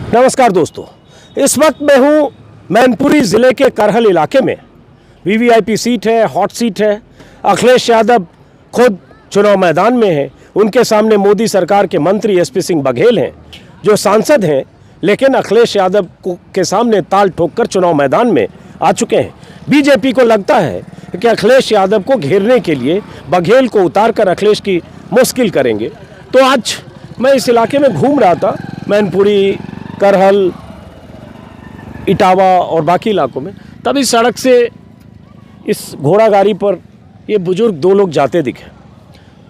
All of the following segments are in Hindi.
नमस्कार दोस्तों, इस वक्त मैं हूँ मैनपुरी ज़िले के करहल इलाके में। वीवीआईपी सीट है, हॉट सीट है। अखिलेश यादव खुद चुनाव मैदान में हैं। उनके सामने मोदी सरकार के मंत्री एसपी सिंह बघेल हैं जो सांसद हैं, लेकिन अखिलेश यादव के सामने ताल ठोककर चुनाव मैदान में आ चुके हैं। बीजेपी को लगता है कि अखिलेश यादव को घेरने के लिए बघेल को उतारकर अखिलेश की मुश्किल करेंगे। तो आज मैं इस इलाके में घूम रहा था, मैनपुरी, करहल, इटावा और बाकी इलाकों में। तब इस सड़क से इस घोड़ा गाड़ी पर ये बुजुर्ग दो लोग जाते दिखे,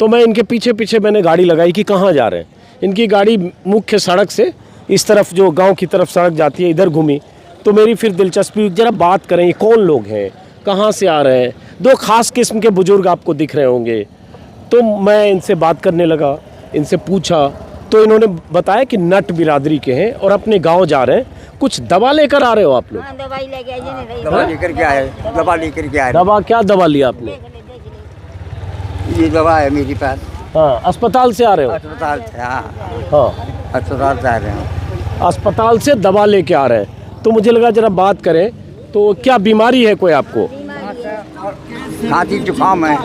तो मैं इनके पीछे पीछे मैंने गाड़ी लगाई कि कहाँ जा रहे हैं। इनकी गाड़ी मुख्य सड़क से इस तरफ जो गांव की तरफ सड़क जाती है इधर घूमी, तो मेरी फिर दिलचस्पी, जरा बात करें ये कौन लोग हैं, कहाँ से आ रहे हैं। दो खास किस्म के बुजुर्ग आपको दिख रहे होंगे। तो मैं इनसे बात करने लगा, इनसे पूछा, तो इन्होंने बताया कि नट बिरादरी के हैं और अपने गांव जा रहे हैं। कुछ दवा लेकर आ रहे हो आप लोग? हाँ, दवाई लेके आइए ना। दवा लेकर के आए, दवा लेकर के आए। दवा क्या दवा लिया आपने? ये दवा है मेरे पास। हाँ, अस्पताल से आ रहे हो? अस्पताल से, हाँ हाँ, अस्पताल से आ रहे हैं। अस्पताल से दवा लेके आ रहे हैं। तो मुझे लगा जरा बात करें, तो क्या बीमारी है कोई आपको? खांसी जुकाम है,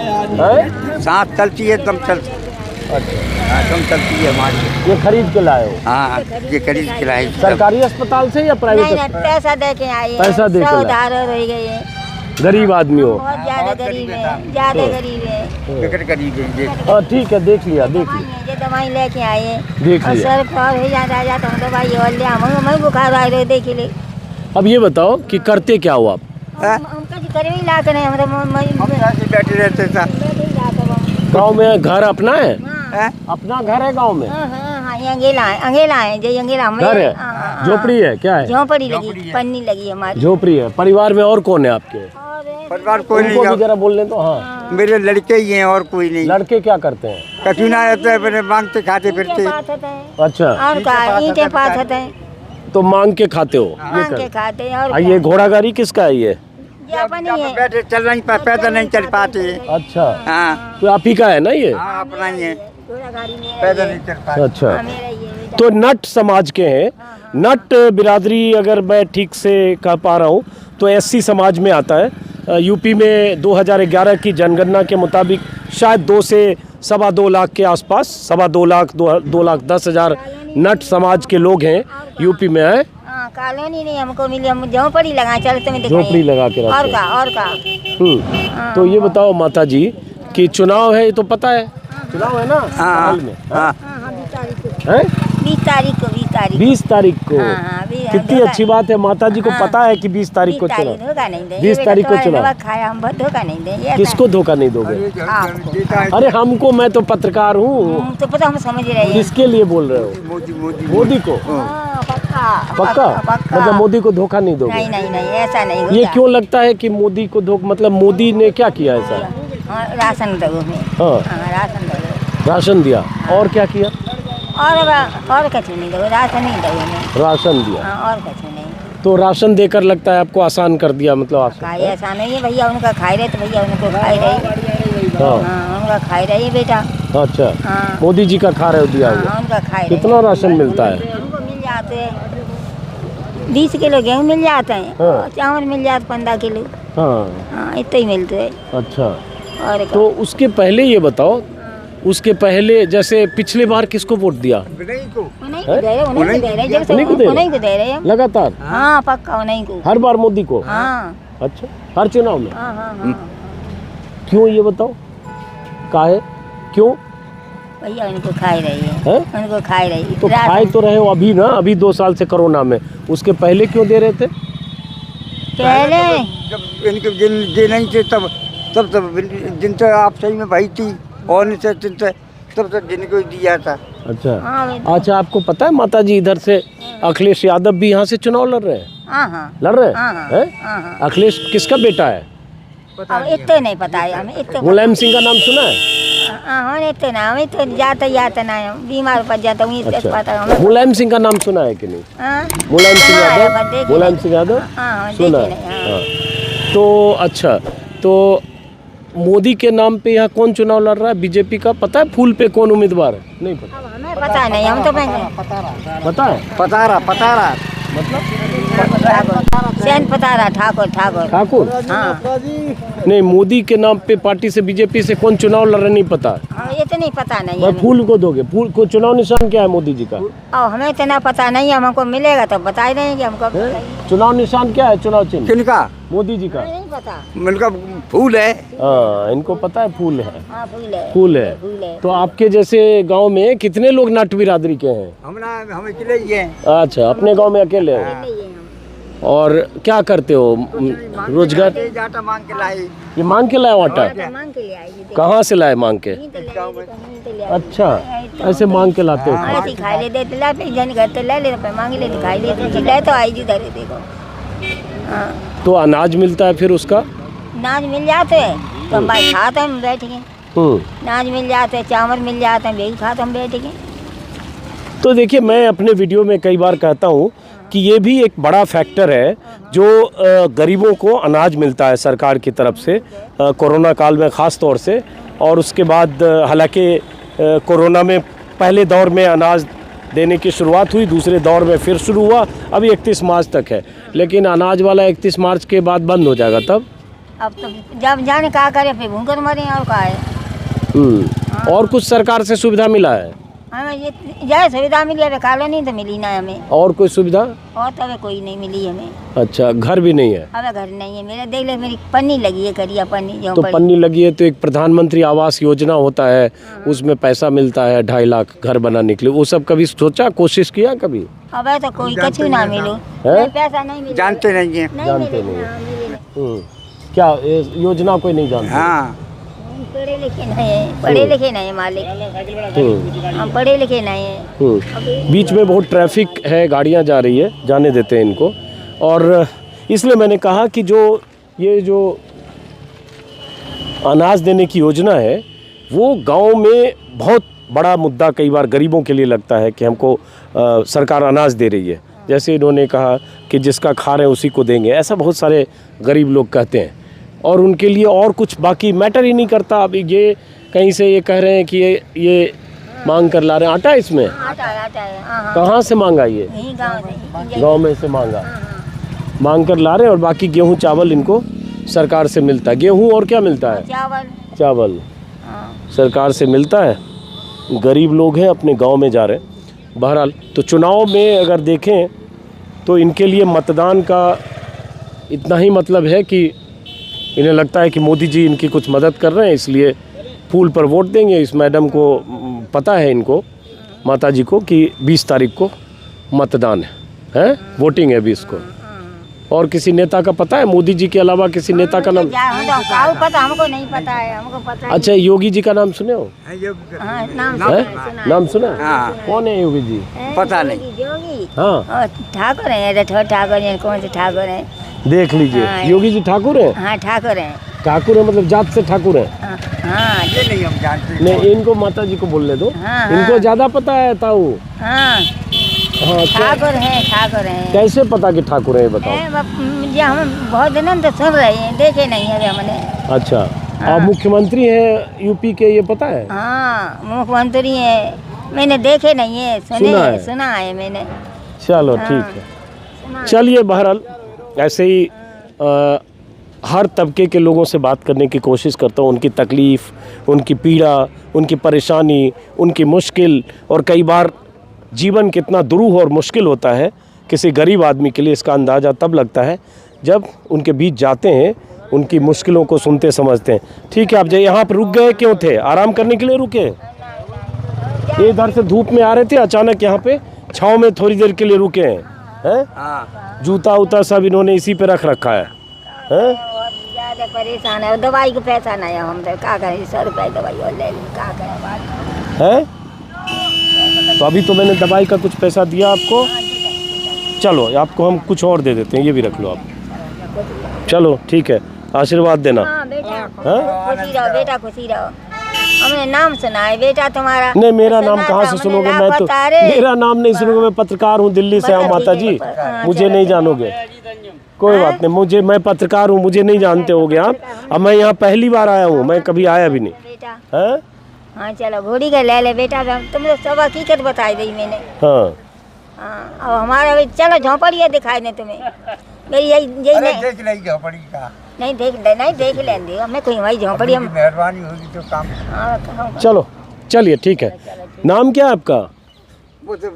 सांस चलती है, दम चलती दम चलती है हमारी। ये खरीद के लाए हो? हाँ, ये खरीद के लाए। सरकारी अस्पताल से या प्राइवेट? नहीं, पैसा दे के आए। पैसा दे के लाए। उधार रह गए। गरीब आदमी हो? बहुत ज्यादा गरीब है, ज्यादा गरीब है। टिकट करीब है। हाँ ठीक है, देख लिया देख लिया ये दवाई लेके आए, देख और लिया। सर पर हो जाता तो हम दवाई और ले हम मैं बुखार आ रहे देख ले। अब ये बताओ कि करते क्या हो आप? हम कभी करे ही ला के नहीं, हम ऐसे बैठे रहते थे। गांव में घर अपना है? हैं? अपना घर है गांव में? हाँ, ये अंगेला है जो अंगेला में घर है? झोपड़ी है? क्या है? झोपड़ी लगी, पन्नी लगी हमारी। झोपड़ी है। परिवार में और कौन है आपके? परिवार कोई उनको भी नहीं, जरा बोल लें तो। हाँ, मेरे लड़के ही हैं और कोई नहीं। लड़के क्या करते हैं? कछु ना रहता है, मेरे मांगते खाते फिरते। अच्छा, और का ईंटें पास होते हैं, तो मांग के खाते हो? मांग के खाते हैं। और ये घोड़ा गाड़ी किसका है ये? अपनी है। बैठे चल नहीं पा, पैदल नहीं चल पाते। अच्छा, हाँ तो आप ही का है ना ये? हाँ, अपना ही है, घोड़ा गाड़ी में पैदल नहीं चल पाते। अच्छा, मेरा ये तो नट समाज के हैं। नट बिरादरी अगर मैं ठीक से कह पा रहा हूँ तो एससी समाज में आता है। यूपी में 2011 की जनगणना के मुताबिक शायद 2 से सवा 2 लाख के आसपास, सवा 2 लाख 2 लाख 10 हजार नट समाज के लोग हैं यूपी में है। कॉलोनी नहीं हमको मिली, हम झोंपड़ी लगा चलते में दिखाई। झोपड़ी लगा के और रखते का और का। तो ये बताओ माता जी कि चुनाव है, ये तो पता है चुनाव है ना हाल में? हाँ, हैं? 20 तारीख को 20 तारीख को। हाँ, कितनी अच्छी बात है, माता जी को पता है कि 20 तारीख को चुनाव। धोखा नहीं देंगे। 20 तारीख को चुनाव। खाया हम धोखा नहीं देंगे। किसको धोखा नहीं दोगे? अरे हमको, मैं तो पत्रकार हूँ। तो पता हम समझ रहे हैं। किसके लिए बोल रहे हो? मोदी मोदी मोदी को? पक्का? मतलब मोदी को धोखा नहीं दोगे? नहीं नहीं नहीं, ऐसा नहीं ये क्यों लगता है कि मोदी को धोखा, मतलब मोदी ने क्या किया ऐसा? राशन दो में। हाँ, राशन दो। राशन दिया। और क्या किया? और कुछ नहीं दो, राशन नहीं दो में। राशन दिया। और कुछ नहीं। तो राशन देकर लगता है आपको आसान कर दिया, मतलब आसान? ऐसा नहीं है भैया, उनका खाई रहे तो भैया उनको खाई रही। हाँ, उनका खाई रही बेटा। अच्छा, हाँ, मोदी जी का खा रहे हो दिया हुआ। उनका खाई रही। कितना राशन मिलता है? उनको मिल जाते हैं 20 किलो गेहूँ मिल जाते हैं। हाँ। चावल मिल जाते 15 किलो। हाँ, इतने ही मिलते हैं। अच्छा। और तो उसके पहले ये बताओ, उसके पहले जैसे पिछले बार किसको वोट दिया? उन्हीं को दे रहे, उन्हीं को दे रहे, जब से उन्हीं को दे रहे? उन्हीं को दे रहे हैं। लगातार? हाँ, पक्का उन्हीं को। हर बार मोदी को? हाँ अच्छा, हर चुनाव में? हाँ हाँ हाँ। क्यों ये बताओ, काहे क्यों? भैया उनको खाई रही है। हैं? उनको खाई रही है। तो खाए तो रहे हो अभी ना, अभी 2 साल से कोरोना में। उसके पहले क्यों दे रहे थे? पहले जब इनके जे नहीं थे तब जिन तक आप सही में भाई थी और नहीं थे तब तक जिनको दिया था। अच्छा। हाँ, अच्छा, आपको पता है माता जी, इधर से अखिलेश यादव भी यहाँ से चुनाव लड़ रहे हैं? हाँ हाँ लड़ रहे हाँ, हैं? हाँ। अखिलेश किसका बेटा है? अब इतने नहीं पता है हमें, इतने मुलायम सिंह का नाम सुना है? हाँ, इतने ना हमें तो जाते ना हम बीमार पड़ जाता हूँ। अच्छा, पता हमें। मुलायम सिंह का नाम सुना है कि नहीं? हाँ? मुलायम सिंह सुना है, पर यादव? देखे मुलायम नहीं। सिंह यादव हाँ, सुना देखे है? नहीं, हाँ। हाँ। तो अच्छा, तो मोदी के नाम पे यहाँ कौन चुनाव लड़ रहा है बीजेपी का पता है? फूल पे कौन उम्मीदवार है? नहीं पता। अब हमें पता नहीं, हम तो पता है पतारा सेन पतारा ठाकुर ठाकुर? हाँ, नहीं, मोदी के नाम पे पार्टी से बीजेपी से कौन चुनाव लड़ रहा है नहीं पता। हमें इतनी पता नहीं भाई है। फूल को दोगे? फूल को चुनाव निशान क्या है मोदी जी का? और हमें इतना पता नहीं है, हमको मिलेगा तो बता ही देंगे हमको। हैं? चुनाव निशान क्या है? चुनाव चिन्ह किनका? मोदी जी का? नहीं पता। उनका फूल है। हाँ, इनको पता है फूल है। हाँ, फूल है। फूल है। फूल है। तो आपके जैसे गांव में कितने लोग नाट बिरादरी के हैं? हम अकेले ही हैं। अच्छा, अपने गांव में अकेले हो? नहीं है हम। और क्या करते हो रोजगार? आटा मांग के लाई। ये मांग के लाए आटा? तो मांग के लिए आई थी। कहाँ से लाए मांग के? नहीं तो ले आई थी, कहीं तो ले आई। अच्छा, ऐसे मांग के लाते हो? हाँ, ऐसे खाई ले देते ला पे जन घर तो ले ले पे मांग ले तो खाई ले ले तो आई जी धरे देखो। हाँ, तो अनाज मिलता है फिर उसका? नाज मिल जाते हैं तो हम भाई खाते हम बैठ के। नाज मिल जाते हैं, चावल मिल जाते हैं, वही खाते हम बैठ के। तो देखिए, मैं अपने वीडियो में कई बार कहता हूँ कि ये भी एक बड़ा फैक्टर है जो गरीबों को अनाज मिलता है सरकार की तरफ से कोरोना काल में ख़ास तौर से। और उसके बाद हालांकि कोरोना में पहले दौर में अनाज देने की शुरुआत हुई, दूसरे दौर में फिर शुरू हुआ, अभी 31 मार्च तक है, लेकिन अनाज वाला 31 मार्च के बाद बंद हो जाएगा तब। अब तो जब जाने क्या करे फिर भूखर मरे और का है। और कुछ सरकार से सुविधा मिला है? हमें ये जय सुविधा मिली है, कॉलोनी तो मिली ना हमें। और कोई सुविधा? और तो कोई नहीं मिली हमें। अच्छा, घर भी नहीं है? अब घर नहीं है मेरे, देख ले मेरी पन्नी लगी है, करिया पन्नी जो तो पन्नी लगी है तो एक प्रधानमंत्री आवास योजना होता है, उसमें पैसा मिलता है 2.5 लाख घर बनाने के लिए, वो सब कभी सोचा, कोशिश किया कभी? अब तो कोई कछु ना मिलो, है? पैसा नहीं मिला। जानते नहीं है। जानते मिले, नहीं। हाँ, मिले। क्या ये योजना कोई नहीं जानता? हाँ, हम पढ़े लिखे नहीं है, पढ़े लिखे नहीं है मालिक, हम पढ़े लिखे नहीं है। बीच में बहुत ट्रैफिक है, गाड़ियां जा रही है, जाने देते हैं इनको। और इसलिए मैंने कहा कि ये जो अनाज देने की योजना है वो गांव में बहुत बड़ा मुद्दा कई बार गरीबों के लिए लगता है कि हमको सरकार अनाज दे रही है। जैसे इन्होंने कहा कि जिसका खा रहे हैं उसी को देंगे, ऐसा बहुत सारे गरीब लोग कहते हैं और उनके लिए और कुछ बाकी मैटर ही नहीं करता। अब ये कहीं से ये कह रहे हैं कि ये मांग कर ला रहे हैं आटा, इसमें आता है। हाँ, कहाँ से मांगा? ये यही गाँव से, गांव में से मांगा, मांग कर ला रहे हैं। और बाकी गेहूं चावल इनको सरकार से मिलता है। गेहूं और क्या मिलता है? चावल सरकार से मिलता है। गरीब लोग हैं, अपने गांव में जा रहे हैं। बहरहाल, तो चुनाव में अगर देखें तो इनके लिए मतदान का इतना ही मतलब है कि इन्हें लगता है कि मोदी जी इनकी कुछ मदद कर रहे हैं, इसलिए फूल पर वोट देंगे। इस मैडम को पता है, इनको माता जी को, कि 20 तारीख को मतदान है, वोटिंग है 20 को। और किसी नेता का पता है? मोदी जी के अलावा किसी नेता का नाम? पता हमको नहीं पता है, हमको पता है। अच्छा, योगी जी का नाम सुने हो? हाँ, नाम है? नाम सुना? हाँ। कौन है योगी जी? पता नहीं। योगी हाँ, ठाकुर है, राठौर ठाकुर है, कौन से ठाकुर है? देख लीजिए। हाँ। योगी जी ठाकुर है? हाँ, ठाकुर है। ठाकुर है मतलब जात से ठाकुर है? हाँ, ये नहीं हम जानते। नहीं, इनको माता जी को बोलने दो। हाँ, इनको ज्यादा पता है ताऊ। हाँ, हाँ, ठाकुर है। कैसे पता कि ठाकुर है, ये बताओ। ये हम बहुत दिन से सुन रहे हैं, देखे नहीं है हमने। अच्छा, हाँ। आप मुख्यमंत्री हैं यूपी के, ये पता है? हाँ, मुख्यमंत्री है, मैंने देखे नहीं है, सुना है मैंने। चलो हाँ। ठीक है। चलिए, बहरहाल ऐसे ही हर तबके के लोगों से बात करने की कोशिश करता हूँ, उनकी तकलीफ़, उनकी पीड़ा, उनकी परेशानी, उनकी मुश्किल। और कई बार जीवन कितना दुरूह और मुश्किल होता है किसी गरीब आदमी के लिए, इसका अंदाज़ा तब लगता है जब उनके बीच जाते हैं, उनकी मुश्किलों को सुनते समझते हैं। ठीक है, आप जाइए। यहाँ पर रुक गए क्यों थे? आराम करने के लिए रुके? ये इधर से धूप में आ रहे थे, अचानक यहाँ पे छाँव में थोड़ी देर के लिए रुके हैं? हाँ। जूता उता सब इन्होंने इसी पे रख रखा है। ज़्यादा परेशान है, दवाई को पैसा नहीं है, हम तो क्या करें, 100 रुपये दवाई और ले लें, क्या करें बात है? तो अभी तो मैंने दवाई का कुछ पैसा दिया आपको। चलो, आपको हम कुछ और दे देते हैं, ये भी रख लो आप। चलो ठीक है, आशीर्वाद देना। हाँ बेटा, खुशी रहो बेटा, खुशी रहो। हमने नाम सुना है बेटा तुम्हारा। नहीं, मेरा नाम कहाँ से सुनोगे? मैं तो मेरा नाम नहीं सुनोगे, मैं पत्रकार हूँ, दिल्ली से हूँ माता जी, मुझे नहीं जानोगे। कोई बात नहीं, मैं पत्रकार हूँ, मुझे नहीं जानते होगे आप। अब मैं यहाँ पहली बार आया हूँ, मैं कभी आया भी नहीं। बेटा हैं? हाँ चलो घोड़ी का ले ले बेटा, तुमने सब हकीकत बताई दी मैंने। हाँ हाँ अब हमारा भी चलो झोंपड़िया दिखाई दे तुम्हें, मेरी यही नहीं देख नहीं झोपड़ी का, नहीं देख लेंगे हमें कोई वही झोंपड़ी हम। मेहरबानी होगी तो काम। हाँ, चलो चलिए ठीक है। नाम क्या है आपका? वो तो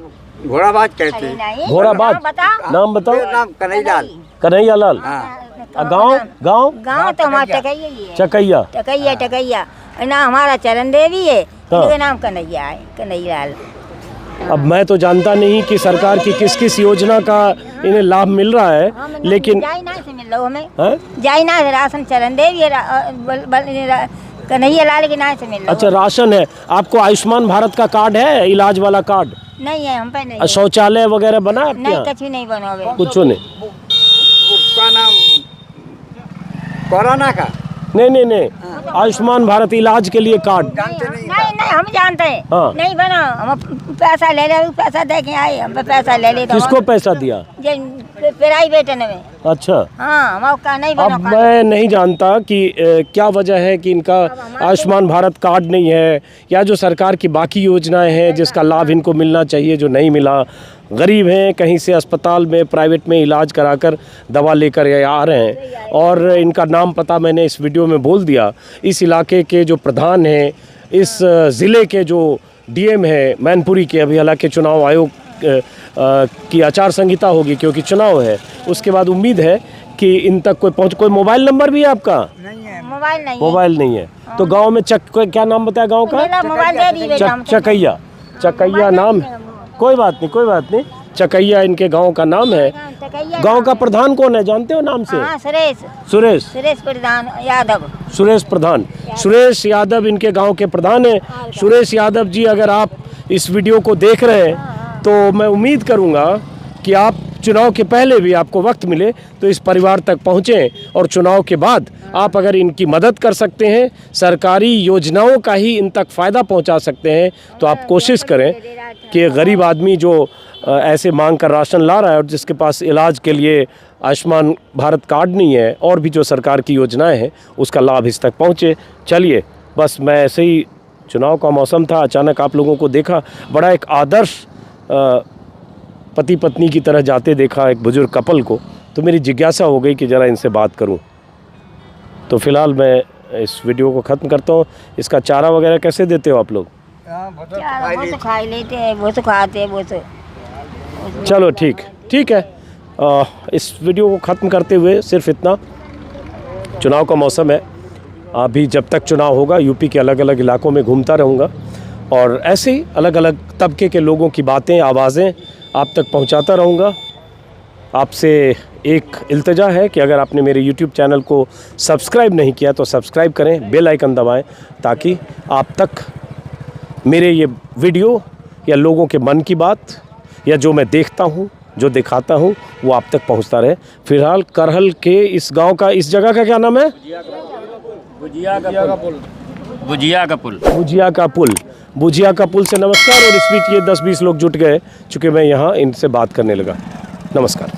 घोड़ाबाज कहते अरे हैं। नहीं, घोड़ाबाज। नाम बताओ। नाम बताओ। नाम कन्हैयालाल। कन्हैयालाल। हाँ। गांव गाँव तो हमारा टकैया ही है। चकैया। टकैया ना हमारा चरण देवी है, हाँ। इनका नाम कन्हैया है, कन्हैयालाल। अब मैं तो जानता नहीं कि सरकार की किस किस योजना का इन्हें लाभ मिल रहा है, लेकिन जाई ना से मिल रहा हमें, हैं? जाई ना राशन चरण देवी है, कन्हैयालाल के नाम से मिल रहा। अच्छा राशन है आपको? आयुष्मान भारत का कार्ड है, इलाज वाला कार्ड? नहीं है हम पे, नहीं है। शौचालय वगैरह बना आपके नहीं यहाँ? कुछ नहीं बनोगे। कुछ नहीं। उसका नाम कोरोना का नहीं आयुष्मान भारत इलाज के लिए कार्ड। जानते नहीं। नहीं हम जानते हैं। हाँ। नहीं बना, हम पैसा ले ले, पैसा दे के आए, हम पे पैसा ले ले तो किसको पैसा दिया? प्राइवेट में। अच्छा हाँ हम का नहीं अब बना। मैं नहीं जानता कि क्या वजह है कि इनका आयुष्मान भारत कार्ड नहीं है, या जो सरकार की बाकी योजनाएं हैं जिसका लाभ इनको मिलना चाहिए जो नहीं मिला। गरीब हैं, कहीं से अस्पताल में प्राइवेट में इलाज कराकर दवा लेकर आ रहे हैं, और इनका नाम पता मैंने इस वीडियो में बोल दिया। इस इलाके के जो प्रधान हैं, इस ज़िले के जो डीएम है मैनपुरी के, अभी हालांकि चुनाव आयोग की आचार संहिता होगी क्योंकि चुनाव है, उसके बाद उम्मीद है कि इन तक कोई मोबाइल नंबर भी है आपका? नहीं है। मोबाइल नहीं है। तो गांव में क्या नाम बताया गांव का? मेरा मोबाइल दे दी बेटा हमको। चकैया नाम है। कोई बात नहीं, चकैया इनके गांव का नाम है। टकैया गांव का प्रधान कौन है, जानते हो नाम से? हाँ सुरेश प्रधान यादव। सुरेश यादव इनके गांव के प्रधान है। सुरेश यादव जी, अगर आप इस वीडियो को देख रहे हैं तो मैं उम्मीद करूंगा कि आप चुनाव के पहले भी आपको वक्त मिले तो इस परिवार तक पहुँचें, और चुनाव के बाद आप अगर इनकी मदद कर सकते हैं, सरकारी योजनाओं का ही इन तक फ़ायदा पहुंचा सकते हैं, तो आप कोशिश करें कि गरीब आदमी जो ऐसे मांग कर राशन ला रहा है और जिसके पास इलाज के लिए आयुष्मान भारत कार्ड नहीं है, और भी जो सरकार की योजनाएं हैं उसका लाभ इस तक पहुँचे। चलिए बस मैं ऐसे ही, चुनाव का मौसम था, अचानक आप लोगों को देखा, बड़ा एक आदर्श पति पत्नी की तरह जाते देखा एक बुजुर्ग कपल को, तो मेरी जिज्ञासा हो गई कि ज़रा इनसे बात करूं। तो फिलहाल मैं इस वीडियो को ख़त्म करता हूं। इसका चारा वगैरह कैसे देते हो आप लोग? वो तो वो तो खा लेते हैं, वो तो खाते हैं, वो तो। चलो ठीक है। इस वीडियो को ख़त्म करते हुए सिर्फ इतना, चुनाव का मौसम है, अभी जब तक चुनाव होगा यूपी के अलग अलग इलाकों में घूमता रहूँगा, और ऐसे ही अलग अलग तबके के लोगों की बातें, आवाज़ें आप तक पहुंचाता रहूँगा। आपसे एक इल्तिजा है कि अगर आपने मेरे YouTube चैनल को सब्सक्राइब नहीं किया तो सब्सक्राइब करें, बेल आइकन दबाएं, ताकि आप तक मेरे ये वीडियो या लोगों के मन की बात या जो मैं देखता हूँ, जो दिखाता हूँ, वो आप तक पहुँचता रहे। फिलहाल करहल के इस गांव का, इस जगह का क्या नाम है? बुझिया का पुल से नमस्कार। और इस बीच ये 10-20 लोग जुट गए, चूँकि मैं यहाँ इनसे बात करने लगा। नमस्कार।